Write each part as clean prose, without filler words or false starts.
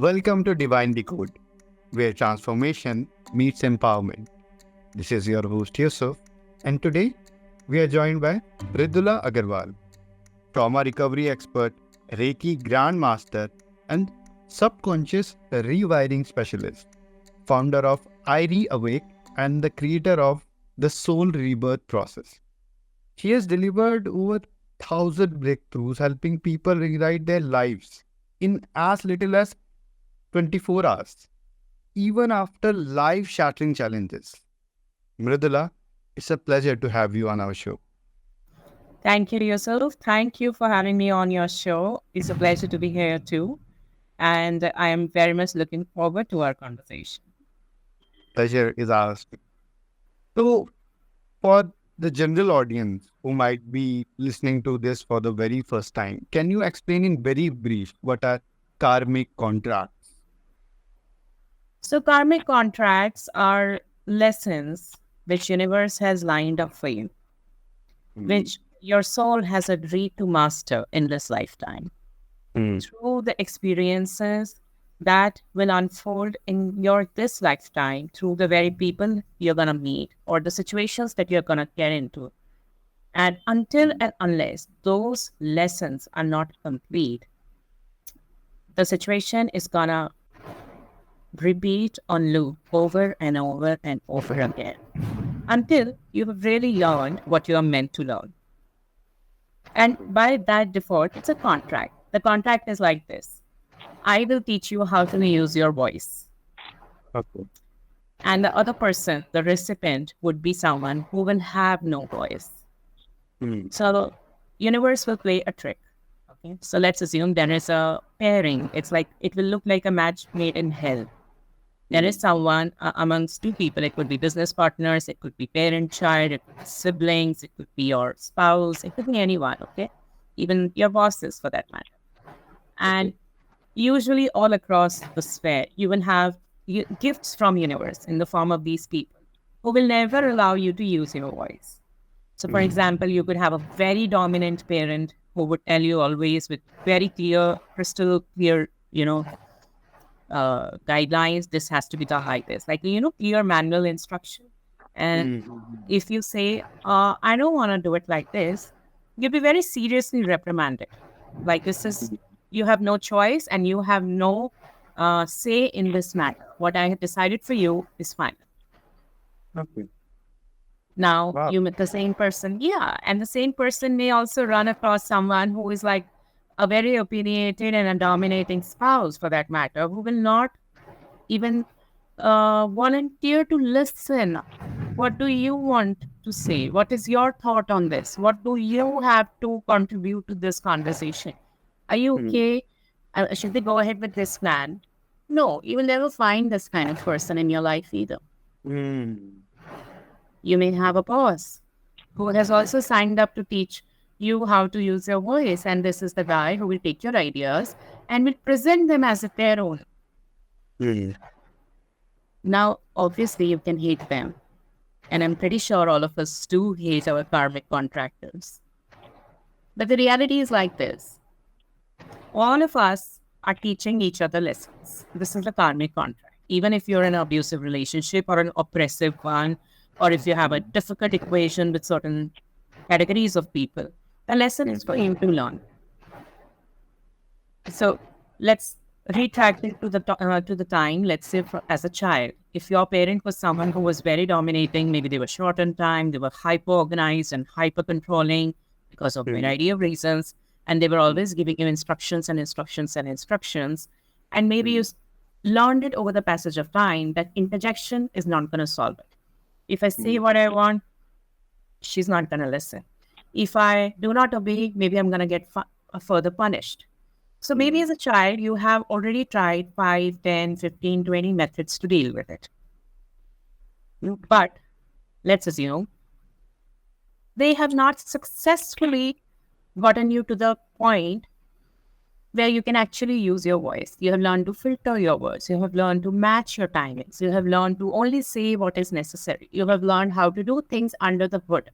Welcome to Divine Decode, where transformation meets empowerment. This is your host Yusuf, and today we are joined by Mridula Agarwal, trauma recovery expert, Reiki Grand Master, and subconscious rewiring specialist, founder of I Awake and the creator of the Soul Rebirth process. She has delivered over 1,000 breakthroughs, helping people rewrite their lives in as little as 24 hours, even after life shattering challenges. Mridula, it's a pleasure to have you on our show. Thank you, Yusuf. Thank you for having me on your show. It's a pleasure to be here too. And I am very much looking forward to our conversation. Pleasure is ours. So, for the general audience who might be listening to this for the very first time, can you explain in very brief what are karmic contracts? So, karmic contracts are lessons which universe has lined up for you, which your soul has agreed to master in this lifetime through the experiences that will unfold in your this lifetime through the very people you're going to meet or the situations that you're going to get into. And until and unless those lessons are not complete, the situation is going to repeat on loop over and over and over again until you have really learned what you are meant to learn. And by that default, it's a contract. The contract is like this. I will teach you how to use your voice. Okay. And the other person, the recipient, would be someone who will have no voice. So the universe will play a trick. Okay. So let's assume there is a pairing. It's like, it will look like a match made in hell. There is someone amongst two people. It could be business partners. It could be parent-child. It could be siblings. It could be your spouse. It could be anyone, okay? Even your bosses for that matter. And usually all across the sphere, you will have gifts from universe in the form of these people who will never allow you to use your voice. So, for example, you could have a very dominant parent who would tell you always with very clear, crystal clear, guidelines, this has to be done like this, like, clear manual instruction. And if you say, I don't want to do it like this, you'll be very seriously reprimanded. Like, this is, you have no choice and you have no say in this matter. What I have decided for you is final. Okay. Now, Wow. you met the same person. Yeah. And the same person may also run across someone who is like a very opinionated and a dominating spouse for that matter, who will not even volunteer to listen. What do you want to say? What is your thought on this? What do you have to contribute to this conversation? Are you okay? Should we go ahead with this plan? No, you will never find this kind of person in your life either. You may have a boss who has also signed up to teach you how to use your voice. And this is the guy who will take your ideas and will present them as if their own. Now, obviously, you can hate them. And I'm pretty sure all of us do hate our karmic contractors. But the reality is like this. All of us are teaching each other lessons. This is the karmic contract. Even if you're in an abusive relationship or an oppressive one, or if you have a difficult equation with certain categories of people, the lesson is for you to learn. So let's retract it to the time, let's say as a child. If your parent was someone who was very dominating, maybe they were short on time, they were hyper-organized and hyper-controlling because of a variety of reasons, and they were always giving you instructions and instructions and instructions, and maybe you learned it over the passage of time that interjection is not going to solve it. If I say what I want, she's not going to listen. If I do not obey, maybe I'm going to get further punished. So maybe as a child, you have already tried 5, 10, 15, 20 methods to deal with it. But let's assume they have not successfully gotten you to the point where you can actually use your voice. You have learned to filter your words. You have learned to match your timings. You have learned to only say what is necessary. You have learned how to do things under the hood.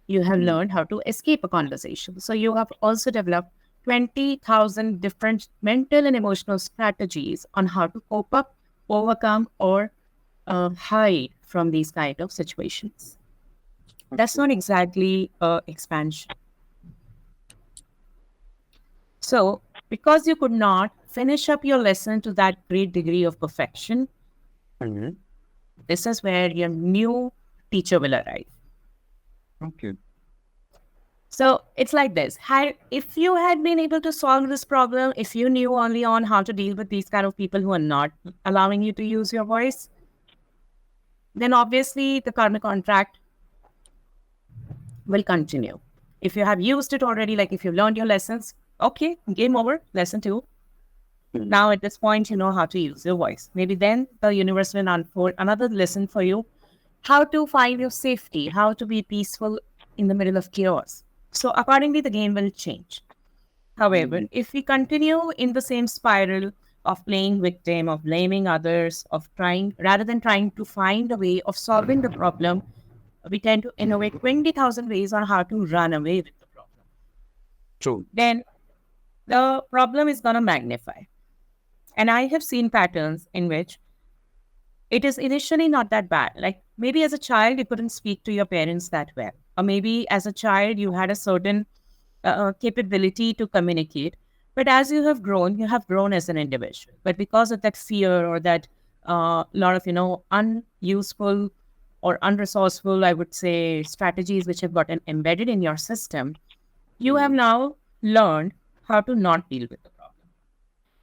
You have learned how to escape a conversation. So you have also developed 20,000 different mental and emotional strategies on how to cope up, overcome, or hide from these kind of situations. That's not exactly expansion. So, because you could not finish up your lesson to that great degree of perfection, this is where your new teacher will arrive. Okay. So it's like this. If you had been able to solve this problem, if you knew only on how to deal with these kind of people who are not allowing you to use your voice, then obviously the karmic contract will continue. If you have used it already, like if you've learned your lessons, okay, game over, lesson 2. Now at this point, you know how to use your voice. Maybe then the universe will unfold another lesson for you, how to find your safety, how to be peaceful in the middle of chaos. So accordingly, the game will change. However, if we continue in the same spiral of playing victim, of blaming others, of trying, rather than trying to find a way of solving the problem, we tend to innovate 20,000 ways on how to run away with the problem. True. Then the problem is going to magnify. And I have seen patterns in which it is initially not that bad. Like maybe as a child, you couldn't speak to your parents that well. Or maybe as a child, you had a certain capability to communicate. But as you have grown as an individual. But because of that fear or that lot of, unuseful or unresourceful, I would say, strategies which have gotten embedded in your system, you have now learned how to not deal with the problem.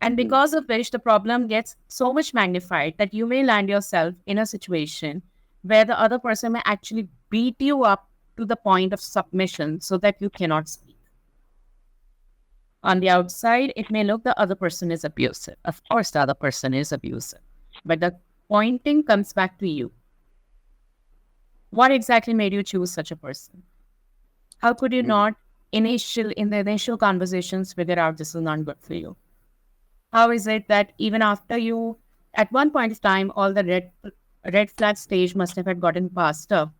And because of which the problem gets so much magnified that you may land yourself in a situation where the other person may actually beat you up to the point of submission so that you cannot speak. On the outside, it may look the other person is abusive. Of course, the other person is abusive. But the pointing comes back to you. What exactly made you choose such a person? How could you not in the initial conversations figure out this is not good for you? How is it that even after you, at one point of time, all the red flag stage must have had gotten passed up?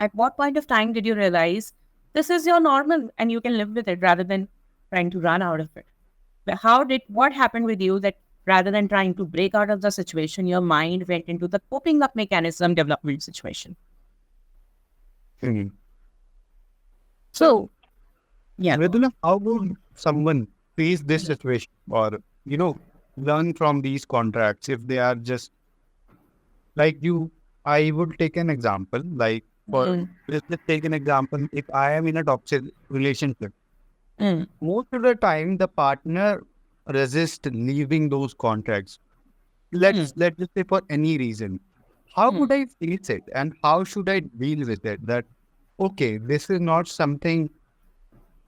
At what point of time did you realize this is your normal and you can live with it rather than trying to run out of it? What happened with you that rather than trying to break out of the situation, your mind went into the coping up mechanism development situation? So, yeah. Mridula, how would someone face this situation or, learn from these contracts if they are just like you? I would take an example, like let's just take an example. If I am in a toxic relationship, most of the time the partner resists leaving those contracts. Let's just say for any reason. How would I face it and how should I deal with it? That okay, this is not something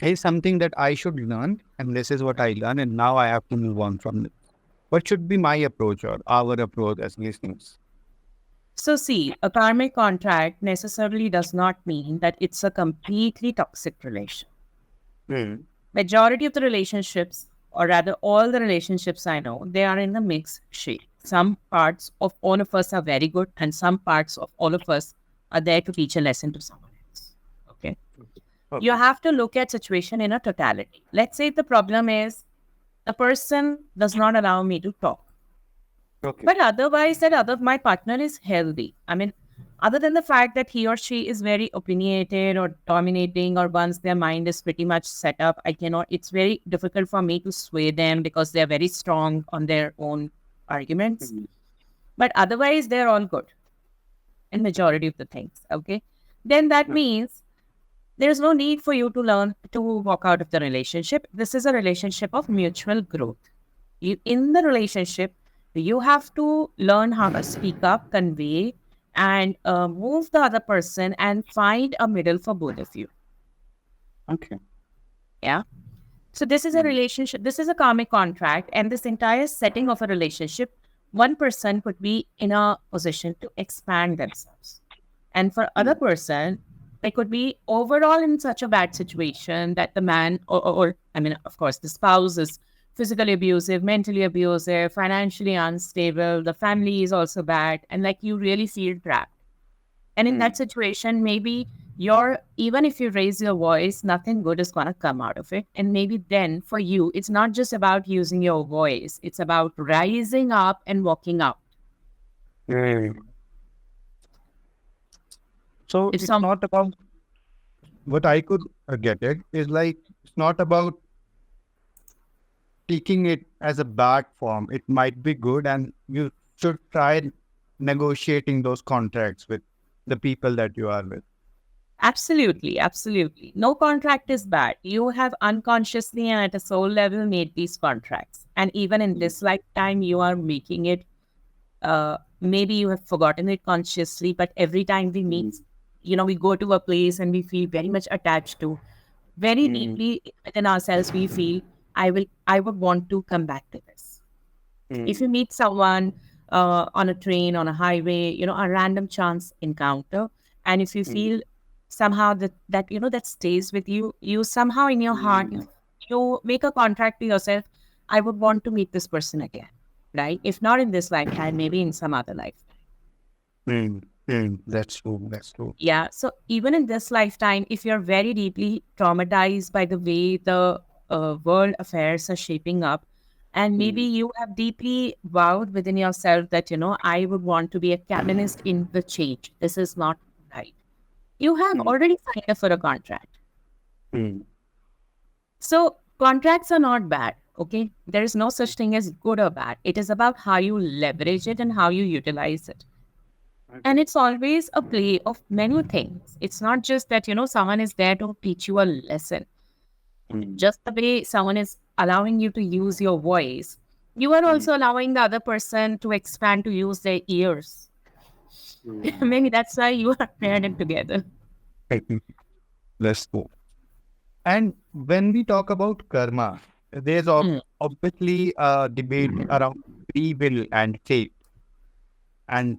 is something that I should learn, and this is what I learn, and now I have to move on from it. What should be my approach or our approach as listeners? So see, a karmic contract necessarily does not mean that it's a completely toxic relation. Majority of the relationships, or rather all the relationships I know, they are in the mixed shade. Some parts of all of us are very good, and some parts of all of us are there to teach a lesson to someone else. Okay. You have to look at situation in a totality. Let's say the problem is the person does not allow me to talk. Okay. But otherwise, my partner is healthy. I mean, other than the fact that he or she is very opinionated or dominating, or once their mind is pretty much set up, it's very difficult for me to sway them because they're very strong on their own arguments. But otherwise, they're all good in majority of the things. Okay. Then that means there's no need for you to learn to walk out of the relationship. This is a relationship of mutual growth. In the relationship, you have to learn how to speak up, convey, and move the other person and find a middle for both of you. Okay. Yeah. So this is a relationship. This is a karmic contract. And this entire setting of a relationship, one person could be in a position to expand themselves. And for other person, they could be overall in such a bad situation that the man or of course, the spouse is physically abusive, mentally abusive, financially unstable, the family is also bad, and like you really feel trapped. And in that situation, maybe even if you raise your voice, nothing good is gonna come out of it. And maybe then for you, it's not just about using your voice, it's about rising up and walking out. So If it's some not about what I could get it is like it's not about taking it as a bad form. It might be good, and you should try negotiating those contracts with the people that you are with. Absolutely, absolutely. No contract is bad. You have unconsciously and at a soul level made these contracts. And even in this lifetime, you are making it. Maybe you have forgotten it consciously, but every time we meet, we go to a place and we feel very much attached to, very deeply within ourselves, we feel, I would want to come back to this. If you meet someone on a train, on a highway, a random chance encounter, and if you feel somehow that stays with you, you somehow in your heart, you make a contract to yourself, I would want to meet this person again, right? If not in this lifetime, maybe in some other life. That's true. That's true. Yeah. So even in this lifetime, if you're very deeply traumatized by the way the world affairs are shaping up, and maybe you have deeply vowed within yourself that, I would want to be a catalyst in the change. This is not right. You have already signed up for a contract. So contracts are not bad. Okay. There is no such thing as good or bad. It is about how you leverage it and how you utilize it. And it's always a play of many things. It's not just that, someone is there to teach you a lesson. Just the way someone is allowing you to use your voice, you are also allowing the other person to expand to use their ears. Maybe that's why you are paired together. That's true. And when we talk about karma, there's obviously a debate around free will and fate. And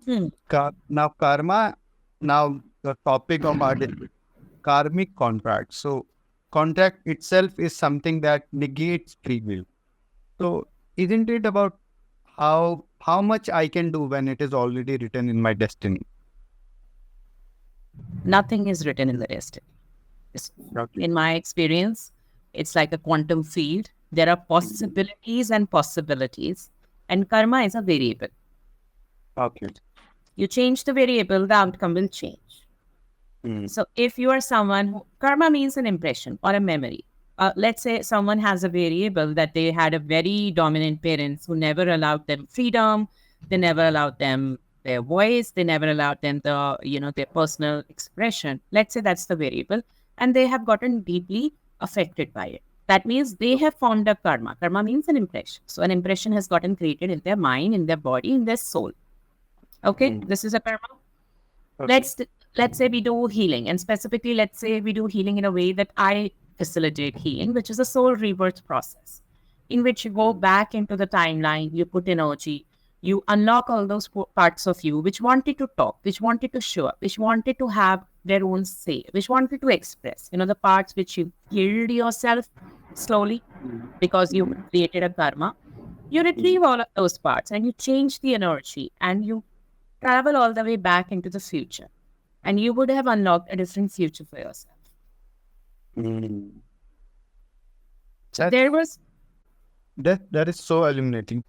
now karma, now the topic of our karmic contract. So contract itself is something that negates free will. So isn't it about how much I can do when it is already written in my destiny? Nothing is written in the destiny. In my experience, it's like a quantum field. There are possibilities and possibilities, and karma is a variable. Okay. You change the variable, the outcome will change. So if you are someone karma means an impression or a memory. Let's say someone has a variable that they had a very dominant parents who never allowed them freedom. They never allowed them their voice. They never allowed them their personal expression. Let's say that's the variable, and they have gotten deeply affected by it. That means they have formed a karma. Karma means an impression. So an impression has gotten created in their mind, in their body, in their soul. Okay, this is a karma. Okay. Let's say we do healing, and specifically, let's say we do healing in a way that I facilitate healing, which is a soul rebirth process, in which you go back into the timeline, you put energy, you unlock all those parts of you which wanted to talk, which wanted to show up, which wanted to have their own say, which wanted to express, the parts which you killed yourself slowly because you created a karma. You retrieve all of those parts and you change the energy and you travel all the way back into the future. And you would have unlocked a different future for yourself. That is so illuminating.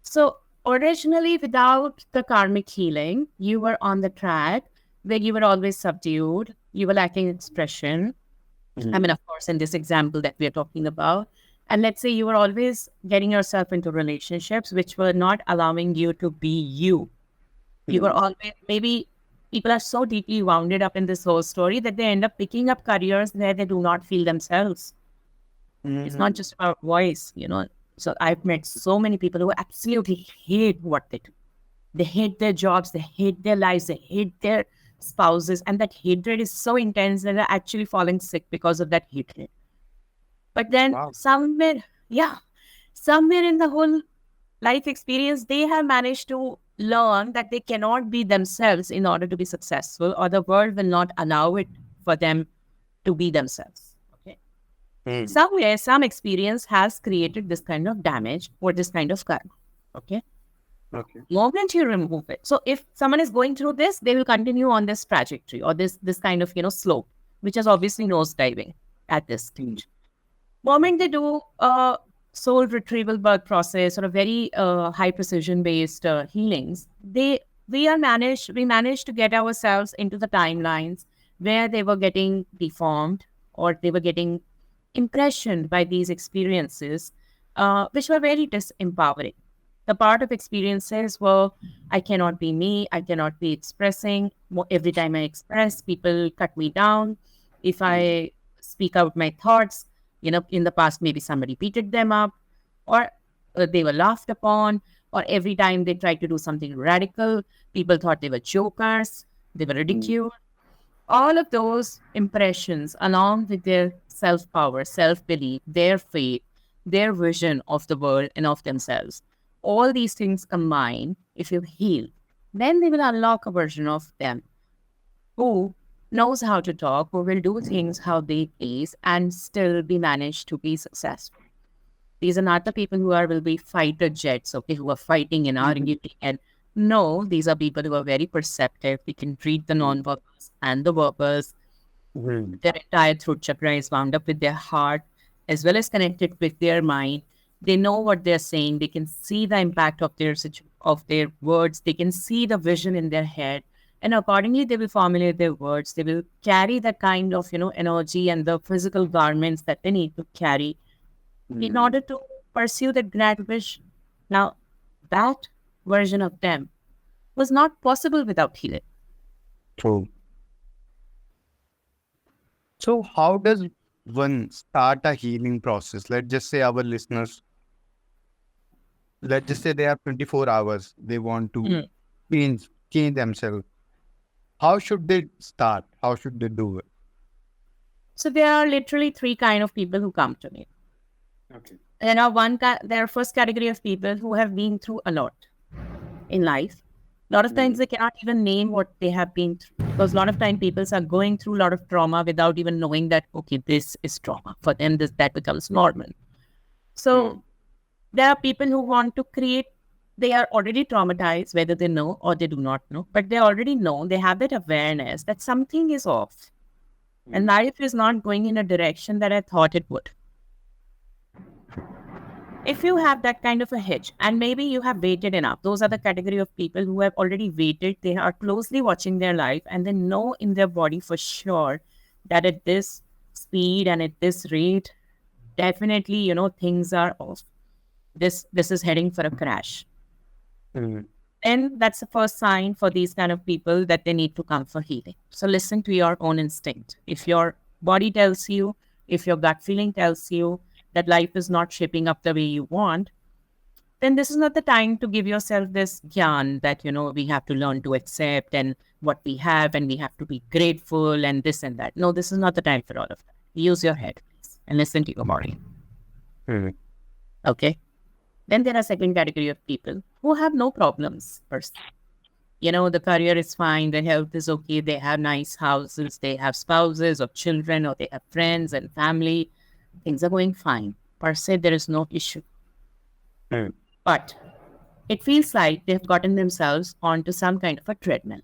So originally, without the karmic healing, you were on the track where you were always subdued, you were lacking expression. I mean, of course, in this example that we are talking about. And let's say you were always getting yourself into relationships which were not allowing you to be you. You were always, maybe people are so deeply wounded up in this whole story that they end up picking up careers where they do not feel themselves. It's not just about voice, So I've met so many people who absolutely hate what they do. They hate their jobs, they hate their lives, they hate their spouses. And that hatred is so intense that they're actually falling sick because of that hatred. But then somewhere in the whole life experience, they have managed to learn that they cannot be themselves in order to be successful, or the world will not allow it for them to be themselves. Okay. Somewhere, some experience has created this kind of damage or this kind of karma. Okay. Okay. Moment you remove it. So if someone is going through this, they will continue on this trajectory or this kind of, slope, which is obviously nose diving at this stage. Moment they do a soul retrieval birth process or a very high precision based healings, we managed to get ourselves into the timelines where they were getting deformed or they were getting impressioned by these experiences, which were very disempowering. The part of experiences were, I cannot be me, I cannot be expressing. Every time I express, people cut me down. If I speak out my thoughts, in the past, maybe somebody beated them up, or they were laughed upon, or every time they tried to do something radical, people thought they were jokers, they were ridiculed. All of those impressions, along with their self power, self belief, their faith, their vision of the world and of themselves, all these things combined, if you heal, then they will unlock a version of them who knows how to talk, who will do things how they please and still be managed to be successful. These are not the people who will be fighter jets, okay, who are fighting and arguing. And no, these are people who are very perceptive. We can read the non-verbals and the verbals. Their entire throat chakra is wound up with their heart as well as connected with their mind. They know what they're saying. They can see the impact of of their words. They can see the vision in their head. And accordingly, they will formulate their words. They will carry that kind of, energy and the physical garments that they need to carry in order to pursue that grand wish. Now, that version of them was not possible without healing. True. So, how does one start a healing process? Let's just say our listeners, let's just say they have 24 hours, they want to change themselves. How should they start? How should they do it? So there are literally three kind of people who come to me. Okay. There are first category of people who have been through a lot in life. A lot of times they cannot even name what they have been through, because a lot of time people are going through a lot of trauma without even knowing that, okay, this is trauma. For them, that becomes normal. So there are people who want to create, they are already traumatized, whether they know or they do not know, but they already know, they have that awareness that something is off and life is not going in a direction that I thought it would. If you have that kind of a hitch, and maybe you have waited enough, those are the category of people who have already waited. They are closely watching their life and they know in their body for sure that at this speed and at this rate, definitely, things are off. This is heading for a crash. And that's the first sign for these kind of people that they need to come for healing. So listen to your own instinct. If your body tells you, if your gut feeling tells you that life is not shaping up the way you want, then this is not the time to give yourself this gyan that, we have to learn to accept and what we have and we have to be grateful and this and that. No, this is not the time for all of that. Use your head, please, and listen to your body. Okay? Then there are second category of people who have no problems first. The career is fine, the health is okay, they have nice houses, they have spouses or children, or they have friends and family. Things are going fine. Per se, there is no issue. But it feels like they've gotten themselves onto some kind of a treadmill.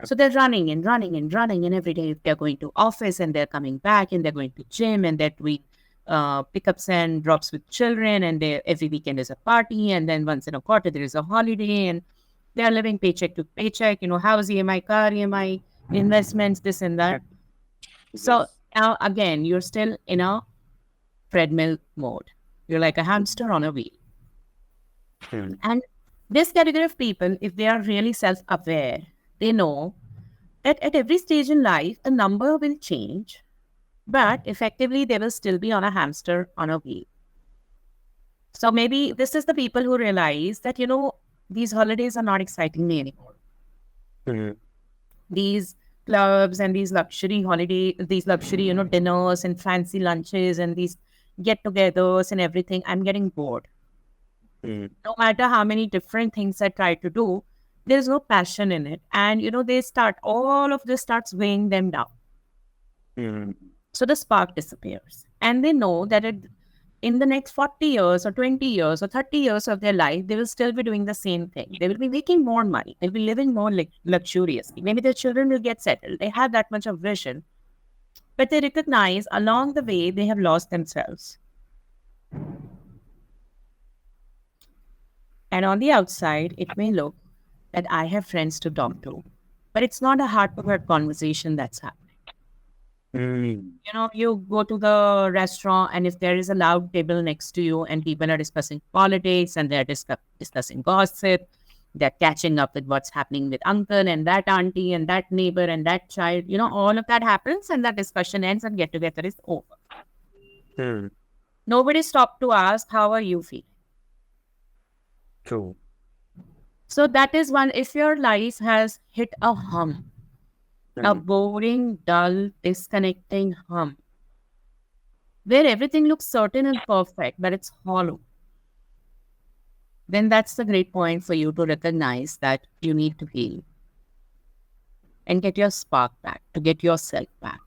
So they're running and running and running, and every day they're going to office and they're coming back and they're going to gym and they're doing pickups and drops with children, and every weekend is a party, and then once in a quarter there is a holiday, and they're living paycheck to paycheck, house EMI, car EMI, investments, this and that. So now again, you're still in a treadmill mode. You're like a hamster on a wheel. And this category of people, if they are really self-aware, they know that at every stage in life, the number will change, but effectively they will still be on a hamster on a wheel. So maybe this is the people who realize that, these holidays are not exciting me anymore. These clubs and these luxury dinners and fancy lunches and these get-togethers and everything, I'm getting bored. No matter how many different things I try to do, there's no passion in it. And, all of this starts weighing them down. So the spark disappears. And they know that in the next 40 years or 20 years or 30 years of their life, they will still be doing the same thing. They will be making more money. They'll be living more luxuriously. Maybe their children will get settled. They have that much of vision. But they recognize along the way they have lost themselves. And on the outside, it may look that I have friends to talk to, but it's not a heart-to-heart conversation that's happening. You go to the restaurant, and if there is a loud table next to you and people are discussing politics and they're discussing gossip, they're catching up with what's happening with uncle and that auntie and that neighbor and that child, all of that happens and that discussion ends and get together is over. Nobody stopped to ask, how are you feeling? True. So that is one, if your life has hit a hum, a boring, dull, disconnecting hum, where everything looks certain and perfect, but it's hollow, then that's the great point for you to recognize that you need to heal and get your spark back, to get yourself back.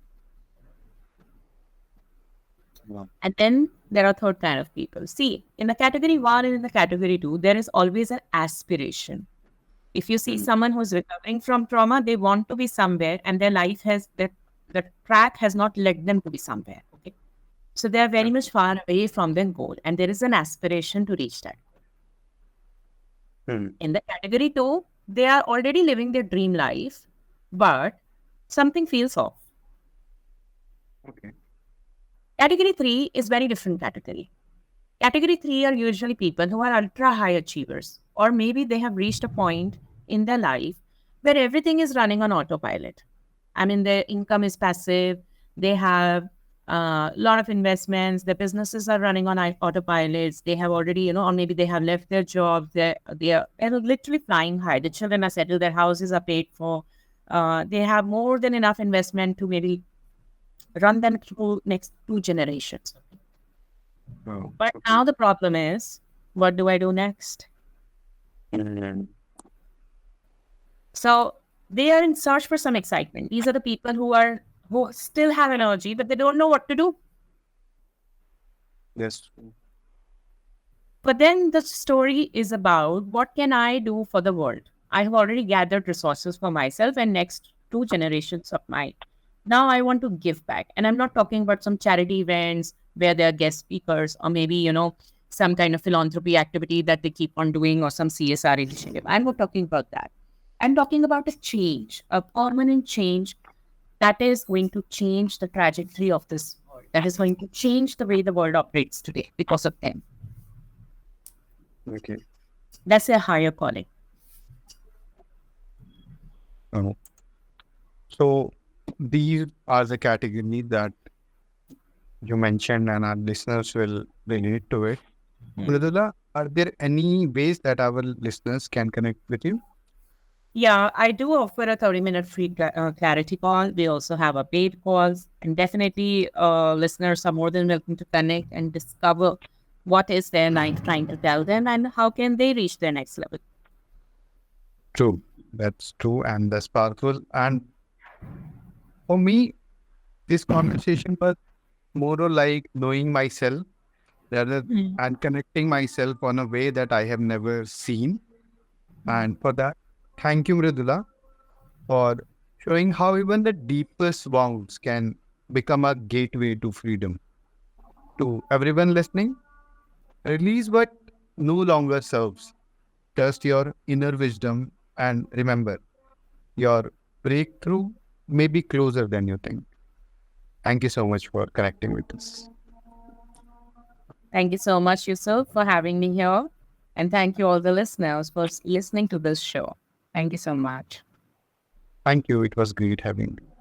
Wow. And then there are third kind of people. See, in the category 1 and in the category 2, there is always an aspiration. If you see someone who's recovering from trauma, they want to be somewhere and their life has, the track has not led them to be somewhere. Okay? So they are very much far away from their goal and there is an aspiration to reach that. In the category 2, they are already living their dream life, but something feels off. Okay. Category 3 is very different category. Category 3 are usually people who are ultra high achievers, or maybe they have reached a point in their life where everything is running on autopilot. I mean, their income is passive, they have a lot of investments, their businesses are running on autopilots, they have already, or maybe they have left their jobs, they are literally flying high. The children are settled, their houses are paid for, they have more than enough investment to maybe run them through next 2 generations. Oh, but now the problem is, what do I do next? So they are in search for some excitement. These are the people who still have energy, but they don't know what to do. Yes. But then the story is about, what can I do for the world? I have already gathered resources for myself and next 2 generations of mine. Now I want to give back. And I'm not talking about some charity events where there are guest speakers or maybe, some kind of philanthropy activity that they keep on doing or some CSR initiative. I'm not talking about that. I'm talking about a change, a permanent change that is going to change the trajectory of this world, that is going to change the way the world operates today because of them. Okay. That's a higher calling. Oh. So these are the categories that you mentioned and our listeners will relate to it. Mridula, are there any ways that our listeners can connect with you? Yeah, I do offer a 30-minute free clarity call. We also have a paid calls, and definitely listeners are more than welcome to connect and discover what is their life trying to tell them and how can they reach their next level. True. That's true and that's powerful. And for me, this conversation was more like knowing myself rather and connecting myself on a way that I have never seen. And for that, thank you, Mridula, for showing how even the deepest wounds can become a gateway to freedom. To everyone listening, release what no longer serves. Trust your inner wisdom and remember, your breakthrough may be closer than you think. Thank you so much for connecting with us. Thank you so much, Yusuf, for having me here. And thank you all the listeners for listening to this show. Thank you so much. Thank you. It was great having you.